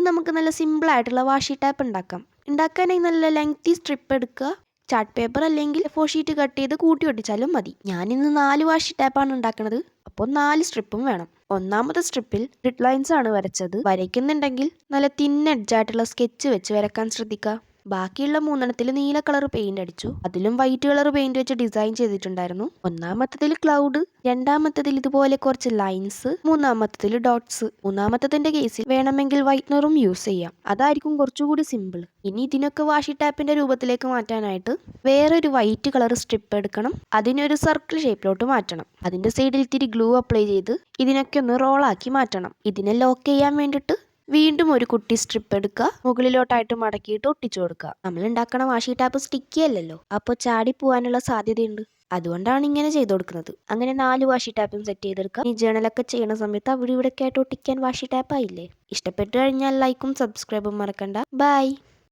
നമുക്ക് നല്ല സിമ്പിളായിട്ടുള്ള വാഷി ടാപ്പ് ഉണ്ടാക്കാം. ഉണ്ടാക്കാനായി നല്ല ലെങ്തി സ്ട്രിപ്പ് എടുക്കുക. ചാർട്ട് പേപ്പർ അല്ലെങ്കിൽ A4 ഷീറ്റ് കട്ട് ചെയ്ത് കൂട്ടി ഒട്ടിച്ചാലും മതി. ഞാനിന്ന് 4 വാഷി ടാപ്പാണ് ഉണ്ടാക്കുന്നത്. അപ്പോൾ 4 സ്ട്രിപ്പും വേണം. ഒന്നാമത്തെ സ്ട്രിപ്പിൽ ഗ്രിഡ് ലൈൻസ് ആണ് വരച്ചത്. വരയ്ക്കുന്നുണ്ടെങ്കിൽ നല്ല തിൻ എഡ്ജായിട്ടുള്ള സ്കെച്ച് വെച്ച് വരക്കാൻ ശ്രദ്ധിക്കുക. ബാക്കിയുള്ള 3 നീല കളർ പെയിന്റ് അടിച്ചു. അതിലും വൈറ്റ് കളർ പെയിന്റ് വെച്ച് ഡിസൈൻ ചെയ്തിട്ടുണ്ടായിരുന്നു. ഒന്നാമത്തതിൽ ക്ലൗഡ്, രണ്ടാമത്തതിൽ ഇതുപോലെ കുറച്ച് ലൈൻസ്, മൂന്നാമത്തതിൽ ഡോട്ട്സ്. മൂന്നാമത്തതിന്റെ കേസിൽ വേണമെങ്കിൽ വൈറ്റ്നറും യൂസ് ചെയ്യാം. അതായിരിക്കും കുറച്ചുകൂടി സിമ്പിൾ. ഇനി ഇതിനൊക്കെ വാഷി ടാപ്പിന്റെ രൂപത്തിലേക്ക് മാറ്റാനായിട്ട് വേറൊരു വൈറ്റ് കളർ സ്ട്രിപ്പ് എടുക്കണം. അതിനൊരു സർക്കിൾ ഷേപ്പിലോട്ട് മാറ്റണം. അതിന്റെ സൈഡിൽ ഇത്തിരി ഗ്ലൂ അപ്ലൈ ചെയ്ത് ഇതിനൊക്കെ ഒന്ന് റോളാക്കി മാറ്റണം. ഇതിനെ ലോക്ക് ചെയ്യാൻ വേണ്ടിയിട്ട് വീണ്ടും ഒരു കുട്ടി സ്ട്രിപ്പ് എടുക്കുക. മുകളിലോട്ടായിട്ട് മടക്കിയിട്ട് ഒട്ടിച്ചു കൊടുക്കുക. നമ്മൾ ഉണ്ടാക്കണ വാഷി ടാപ്പ് സ്റ്റിക്കി അല്ലല്ലോ, അപ്പോൾ ചാടി പോകാനുള്ള സാധ്യതയുണ്ട്. അതുകൊണ്ടാണ് ഇങ്ങനെ ചെയ്ത് കൊടുക്കുന്നത്. അങ്ങനെ 4 വാഷി ടാപ്പും സെറ്റ് ചെയ്തെടുക്കുക. ഈ ജേണലൊക്കെ ചെയ്യണ സമയത്ത് അവിടെ ഇവിടെ ആയിട്ട് ഒട്ടിക്കാൻ വാഷി ടാപ്പ് ആയില്ലേ. ഇഷ്ടപ്പെട്ടു കഴിഞ്ഞാൽ ലൈക്കും സബ്സ്ക്രൈബും മറക്കണ്ട. ബൈ.